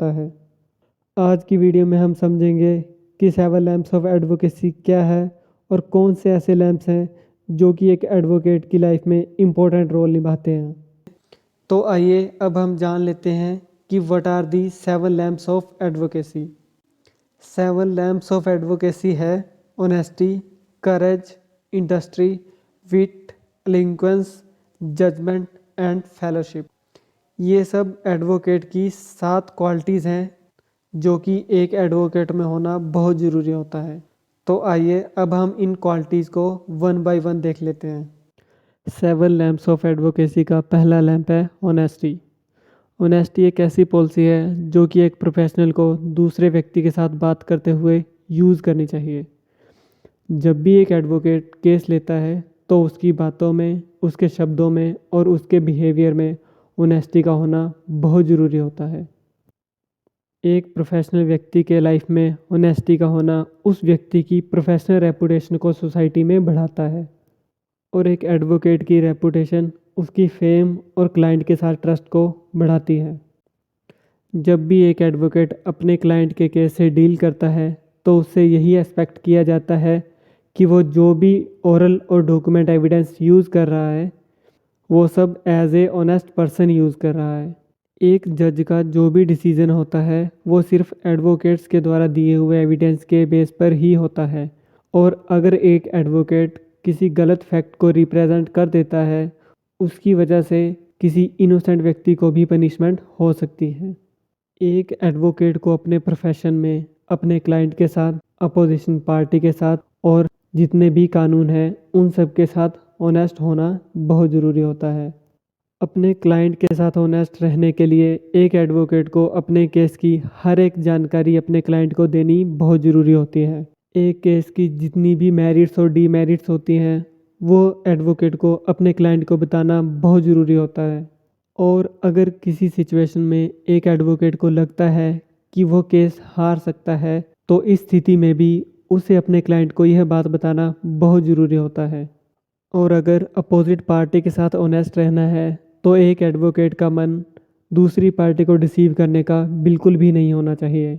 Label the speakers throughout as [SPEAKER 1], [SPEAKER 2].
[SPEAKER 1] सकता है। आज की वीडियो में हम समझेंगे कि 7 लैम्प्स ऑफ एडवोकेसी क्या है और कौन से ऐसे लैम्प्स हैं जो कि एक एडवोकेट की लाइफ में इम्पोर्टेंट रोल निभाते हैं। तो आइए अब हम जान लेते हैं कि what are the 7 lamps of advocacy. 7 lamps of advocacy है honesty, courage, industry, wit, eloquence, judgement and fellowship. ये सब एडवोकेट की 7 क्वालिटीज़ हैं जो कि एक एडवोकेट में होना बहुत ज़रूरी होता है। तो आइए अब हम इन क्वालिटीज़ को वन बाय वन देख लेते हैं। 7 लैम्प्स ऑफ एडवोकेसी का पहला लैम्प है ऑनेस्टी। ऑनेस्टी एक ऐसी पॉलिसी है जो कि एक प्रोफेशनल को दूसरे व्यक्ति के साथ बात करते हुए यूज़ करनी चाहिए। जब भी एक एडवोकेट केस लेता है तो उसकी बातों में, उसके शब्दों में और उसके बिहेवियर में ऑनेस्टी का होना बहुत ज़रूरी होता है। एक प्रोफेशनल व्यक्ति के लाइफ में ऑनेस्टी का होना उस व्यक्ति की प्रोफेशनल रेपुटेशन को सोसाइटी में बढ़ाता है और एक एडवोकेट की रेपुटेशन उसकी फेम और क्लाइंट के साथ ट्रस्ट को बढ़ाती है। जब भी एक एडवोकेट अपने क्लाइंट के केस से डील करता है तो उससे यही एक्सपेक्ट किया जाता है कि वो जो भी ओरल और डॉक्यूमेंट एविडेंस यूज़ कर रहा है वो सब as a honest person use कर रहा है। एक जज का जो भी डिसीजन होता है वो सिर्फ एडवोकेट्स के द्वारा दिए हुए एविडेंस के बेस पर ही होता है और अगर एक एडवोकेट किसी गलत फैक्ट को रिप्रेजेंट कर देता है उसकी वजह से किसी इनोसेंट व्यक्ति को भी पनिशमेंट हो सकती है। एक एडवोकेट को अपने प्रोफेशन में अपने क्लाइंट के साथ, अपोजिशन पार्टी के साथ और जितने भी कानून हैं उन सब के साथ ऑनेस्ट होना बहुत ज़रूरी होता है। अपने क्लाइंट के साथ ऑनेस्ट रहने के लिए एक एडवोकेट को अपने केस की हर एक जानकारी अपने क्लाइंट को देनी बहुत ज़रूरी होती है। एक केस की जितनी भी मेरिट्स और डीमेरिट्स होती हैं वो एडवोकेट को अपने क्लाइंट को बताना बहुत ज़रूरी होता है। और अगर किसी सिचुएशन में एक एडवोकेट को लगता है कि वो केस हार सकता है तो इस स्थिति में भी उसे अपने क्लाइंट को यह बात बताना बहुत ज़रूरी होता है। और अगर अपोजिट पार्टी के साथ ऑनेस्ट रहना है तो एक एडवोकेट का मन दूसरी पार्टी को डिसीव करने का बिल्कुल भी नहीं होना चाहिए।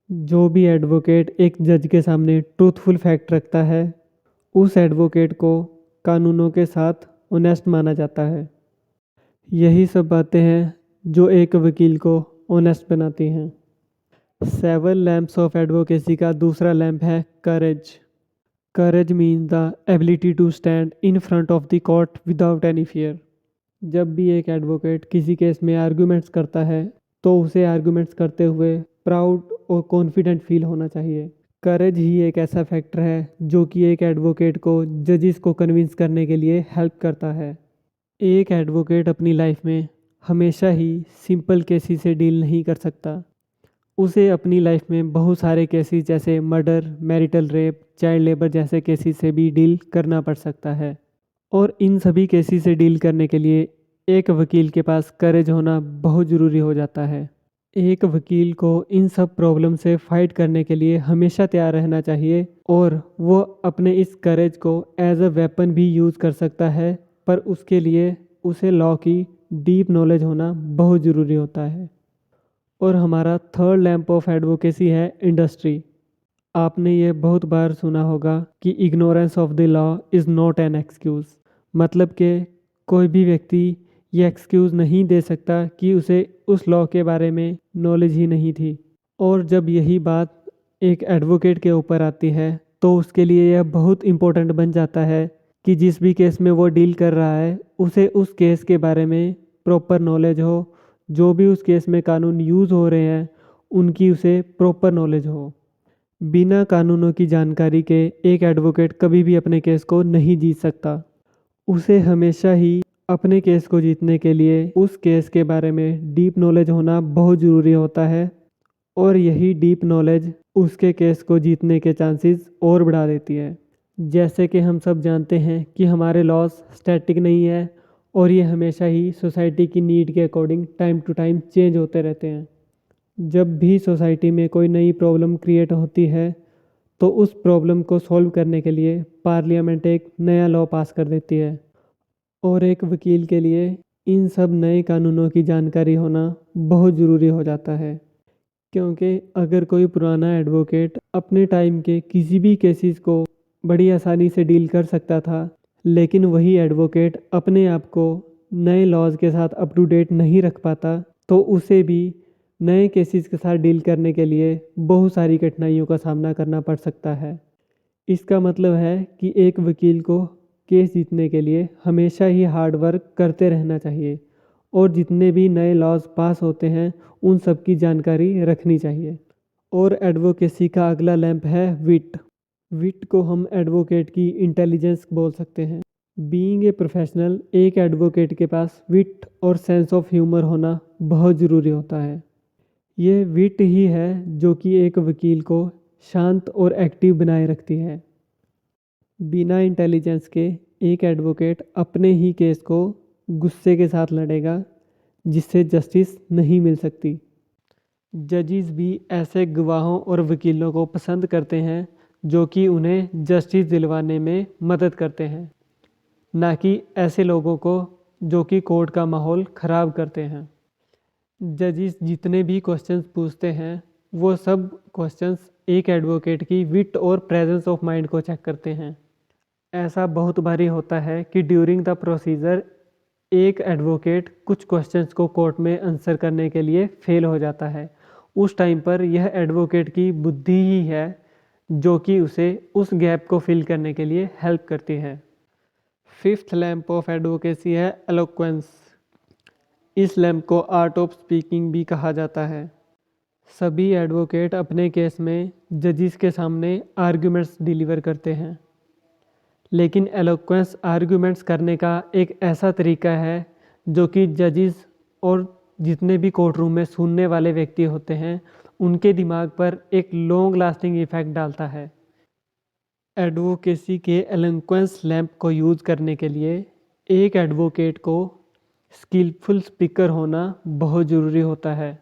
[SPEAKER 1] जो भी एडवोकेट एक जज के सामने ट्रूथफुल फैक्ट रखता है उस एडवोकेट को कानूनों के साथ ऑनेस्ट माना जाता है। यही सब बातें हैं जो एक वकील को ऑनेस्ट बनाती हैं। 7 लैम्प्स ऑफ एडवोकेसी का दूसरा लैम्प है courage. Courage means the ability to stand in front of the court without any fear. जब भी एक एडवोकेट किसी केस में आर्गूमेंट्स करता है तो उसे आर्गूमेंट्स करते हुए प्राउड और कॉन्फिडेंट फील होना चाहिए। करेज ही एक ऐसा फैक्टर है जो कि एक एडवोकेट को जजिस को कन्विंस करने के लिए हेल्प करता है। एक एडवोकेट अपनी लाइफ में हमेशा ही सिंपल केसेस से डील नहीं कर सकता। उसे अपनी लाइफ में बहुत सारे केसेस जैसे murder, marital rape, child labour जैसे केसेस से भी डील करना पड़ सकता है और इन सभी केसेस से डील करने के लिए एक वकील के पास करेज होना बहुत ज़रूरी हो जाता है। एक वकील को इन सब प्रॉब्लम से फाइट करने के लिए हमेशा तैयार रहना चाहिए और वो अपने इस करेज को एज अ वेपन भी यूज़ कर सकता है, पर उसके लिए उसे लॉ की डीप नॉलेज होना बहुत ज़रूरी होता है। और हमारा थर्ड लैम्प ऑफ एडवोकेसी है इंडस्ट्री। आपने ये बहुत बार सुना होगा कि ignorance of the law is not an excuse. मतलब कि कोई भी व्यक्ति ये एक्सक्यूज़ नहीं दे सकता कि उसे उस लॉ के बारे में नॉलेज ही नहीं थी। और जब यही बात एक एडवोकेट के ऊपर आती है तो उसके लिए यह बहुत इम्पोर्टेंट बन जाता है कि जिस भी केस में वो डील कर रहा है उसे उस केस के बारे में प्रॉपर नॉलेज हो, जो भी उस केस में कानून यूज़ हो रहे हैं उनकी उसे प्रॉपर नॉलेज हो। बिना कानूनों की जानकारी के एक एडवोकेट कभी भी अपने केस को नहीं जीत सकता। उसे हमेशा ही अपने केस को जीतने के लिए उस केस के बारे में डीप नॉलेज होना बहुत ज़रूरी होता है और यही डीप नॉलेज उसके केस को जीतने के चांसेस और बढ़ा देती है। जैसे कि हम सब जानते हैं कि हमारे लॉज स्टैटिक नहीं है और ये हमेशा ही सोसाइटी की नीड के according time to time change होते रहते हैं। जब भी सोसाइटी में कोई नई प्रॉब्लम क्रिएट होती है तो उस प्रॉब्लम को सॉल्व करने के लिए पार्लियामेंट एक नया लॉ पास कर देती है और एक वकील के लिए इन सब नए कानूनों की जानकारी होना बहुत ज़रूरी हो जाता है क्योंकि अगर कोई पुराना एडवोकेट अपने टाइम के किसी भी केसेस को बड़ी आसानी से डील कर सकता था, लेकिन वही एडवोकेट अपने आप को नए लॉज के साथ अप टू डेट नहीं रख पाता, तो उसे भी नए केसेस के साथ डील करने के लिए बहुत सारी कठिनाइयों का सामना करना पड़ सकता है। इसका मतलब है कि एक वकील को केस जीतने के लिए हमेशा ही हार्ड वर्क करते रहना चाहिए और जितने भी नए लॉज पास होते हैं उन सब की जानकारी रखनी चाहिए। और एडवोकेसी का अगला लैंप है विट। विट को हम एडवोकेट की इंटेलिजेंस बोल सकते हैं। बीइंग ए प्रोफेशनल, एक एडवोकेट के पास विट और सेंस ऑफ ह्यूमर होना बहुत ज़रूरी होता है। ये विट ही है जो कि एक वकील को शांत और एक्टिव बनाए रखती है। बिना इंटेलिजेंस के एक एडवोकेट अपने ही केस को गुस्से के साथ लड़ेगा, जिससे जस्टिस नहीं मिल सकती। जजिस भी ऐसे गवाहों और वकीलों को पसंद करते हैं जो कि उन्हें जस्टिस दिलवाने में मदद करते हैं, ना कि ऐसे लोगों को जो कि कोर्ट का माहौल ख़राब करते हैं। जजिस जितने भी क्वेश्चंस पूछते हैं वो सब क्वेश्चंस एक एडवोकेट की विट और प्रेजेंस ऑफ माइंड को चेक करते हैं। ऐसा बहुत बारी होता है कि ड्यूरिंग द प्रोसीजर एक एडवोकेट कुछ क्वेश्चंस को कोर्ट में आंसर करने के लिए फेल हो जाता है। उस टाइम पर यह एडवोकेट की बुद्धि ही है जो कि उसे उस गैप को फिल करने के लिए हेल्प करती है। फिफ्थ लैंप ऑफ एडवोकेसी है एलोक्वेंस। इस लैंप को आर्ट ऑफ स्पीकिंग भी कहा जाता है। सभी एडवोकेट अपने केस में जजिस के सामने आर्ग्यूमेंट्स डिलीवर करते हैं, लेकिन एलोक्वेंस आर्ग्यूमेंट्स करने का एक ऐसा तरीका है जो कि जजिस और जितने भी कोर्ट रूम में सुनने वाले व्यक्ति होते हैं उनके दिमाग पर एक लॉन्ग लास्टिंग इफेक्ट डालता है। एडवोकेसी के एलोक्वेंस लैंप को यूज़ करने के लिए एक एडवोकेट को स्किलफुल स्पीकर होना बहुत ज़रूरी होता है।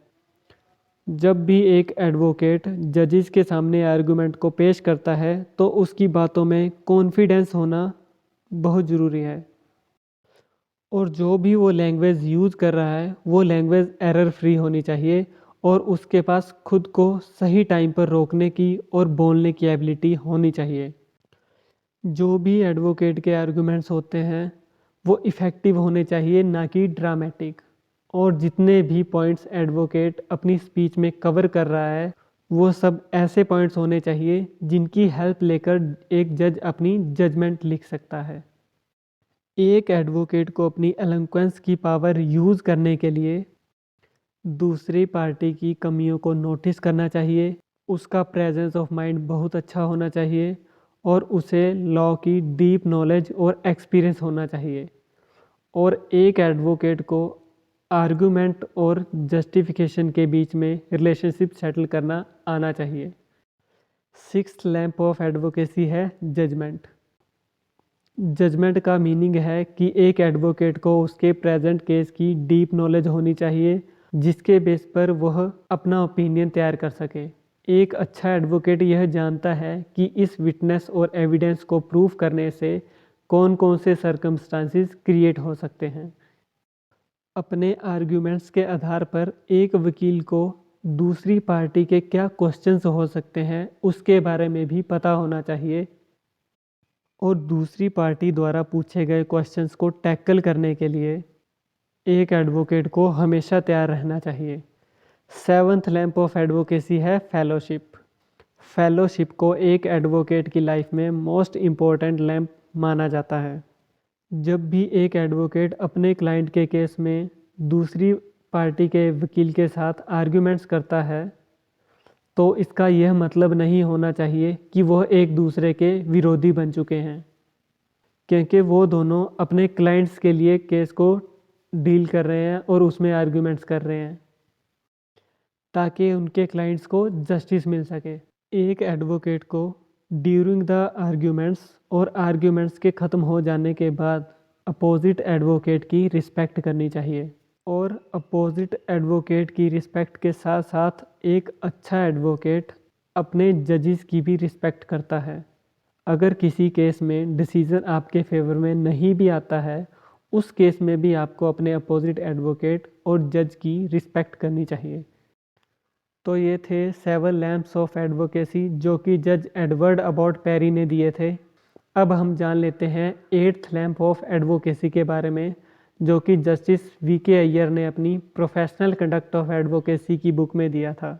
[SPEAKER 1] जब भी एक एडवोकेट जजिस के सामने आर्गुमेंट को पेश करता है तो उसकी बातों में कॉन्फिडेंस होना बहुत ज़रूरी है, और जो भी वो लैंग्वेज यूज़ कर रहा है वो लैंग्वेज एरर फ्री होनी चाहिए और उसके पास खुद को सही टाइम पर रोकने की और बोलने की एबिलिटी होनी चाहिए। जो भी एडवोकेट के आर्गुमेंट्स होते हैं वो इफ़ेक्टिव होने चाहिए, ना कि ड्रामेटिक। और जितने भी पॉइंट्स एडवोकेट अपनी स्पीच में कवर कर रहा है वो सब ऐसे पॉइंट्स होने चाहिए जिनकी हेल्प लेकर एक जज अपनी जजमेंट लिख सकता है। एक एडवोकेट को अपनी एलोक्वेंस की पावर यूज़ करने के लिए दूसरी पार्टी की कमियों को नोटिस करना चाहिए, उसका प्रेजेंस ऑफ माइंड बहुत अच्छा होना चाहिए और उसे लॉ की डीप नॉलेज और एक्सपीरियंस होना चाहिए, और एक एडवोकेट को आर्गुमेंट और जस्टिफिकेशन के बीच में रिलेशनशिप सेटल करना आना चाहिए। सिक्स्थ लैंप ऑफ एडवोकेसी है जजमेंट। जजमेंट का मीनिंग है कि एक एडवोकेट को उसके प्रेजेंट केस की डीप नॉलेज होनी चाहिए जिसके बेस पर वह अपना ओपिनियन तैयार कर सके। एक अच्छा एडवोकेट यह जानता है कि इस विटनेस और एविडेंस को प्रूव करने से कौन कौन से सर्कमस्टांसिस क्रिएट हो सकते हैं। अपने आर्ग्यूमेंट्स के आधार पर एक वकील को दूसरी पार्टी के क्या क्वेश्चंस हो सकते हैं उसके बारे में भी पता होना चाहिए, और दूसरी पार्टी द्वारा पूछे गए क्वेश्चंस को टैकल करने के लिए एक एडवोकेट को हमेशा तैयार रहना चाहिए। सेवंथ लैंप ऑफ एडवोकेसी है फेलोशिप। फेलोशिप को एक एडवोकेट की लाइफ में मोस्ट इम्पोर्टेंट लैंप माना जाता है। जब भी एक एडवोकेट अपने क्लाइंट के केस में दूसरी पार्टी के वकील के साथ आर्ग्यूमेंट्स करता है तो इसका यह मतलब नहीं होना चाहिए कि वह एक दूसरे के विरोधी बन चुके हैं, क्योंकि वो दोनों अपने क्लाइंट्स के लिए केस को डील कर रहे हैं और उसमें आर्ग्यूमेंट्स कर रहे हैं ताकि उनके क्लाइंट्स को जस्टिस मिल सके। एक एडवोकेट को ड्यूरिंग द आर्ग्यूमेंट्स और आर्ग्यूमेंट्स के ख़त्म हो जाने के बाद अपोजिट एडवोकेट की रिस्पेक्ट करनी चाहिए, और अपोजिट एडवोकेट की रिस्पेक्ट के साथ साथ एक अच्छा एडवोकेट अपने जजिस की भी रिस्पेक्ट करता है। अगर किसी केस में डिसीज़न आपके फेवर में नहीं भी आता है उस केस में भी आपको अपने अपोजिट एडवोकेट और जज की रिस्पेक्ट करनी चाहिए। तो ये थे 7 लैम्प्स ऑफ एडवोकेसी जो कि जज एडवर्ड अबॉट पेरी ने दिए थे। अब हम जान लेते हैं 8th लैम्प ऑफ एडवोकेसी के बारे में, जो कि जस्टिस वीके अय्यर ने अपनी प्रोफेशनल कंडक्ट ऑफ एडवोकेसी की बुक में दिया था।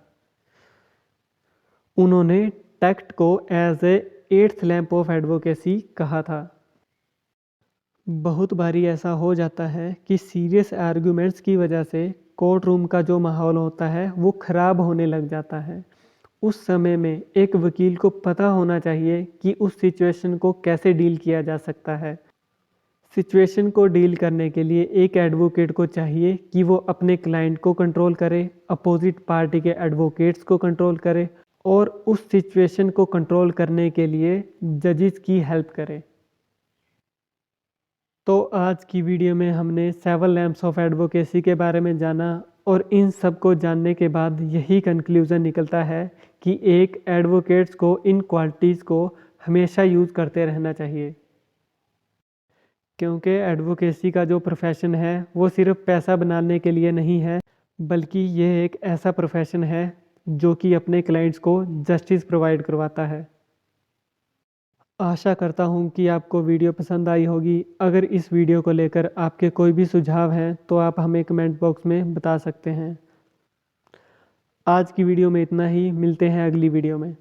[SPEAKER 1] उन्होंने टैक्ट को as a 8th lamp of advocacy कहा था। बहुत बारी ऐसा हो जाता है कि सीरियस आर्गुमेंट्स की वजह से कोर्ट रूम का जो माहौल होता है वो ख़राब होने लग जाता है। उस समय में एक वकील को पता होना चाहिए कि उस सिचुएशन को कैसे डील किया जा सकता है। सिचुएशन को डील करने के लिए एक एडवोकेट को चाहिए कि वो अपने क्लाइंट को कंट्रोल करे, अपोजिट पार्टी के एडवोकेट्स को कंट्रोल करे और उस सिचुएशन को कंट्रोल करने के लिए जजेस की हेल्प करे। तो आज की वीडियो में हमने 7 लैम्प्स ऑफ एडवोकेसी के बारे में जाना और इन सब को जानने के बाद यही कंक्लूज़न निकलता है कि एक एडवोकेट्स को इन क्वालिटीज़ को हमेशा यूज़ करते रहना चाहिए, क्योंकि एडवोकेसी का जो प्रोफेशन है वो सिर्फ पैसा बनाने के लिए नहीं है, बल्कि ये एक ऐसा प्रोफेशन है जो कि अपने क्लाइंट्स को जस्टिस प्रोवाइड करवाता है। आशा करता हूँ कि आपको वीडियो पसंद आई होगी। अगर इस वीडियो को लेकर आपके कोई भी सुझाव हैं तो आप हमें कमेंट बॉक्स में बता सकते हैं। आज की वीडियो में इतना ही, मिलते हैं अगली वीडियो में।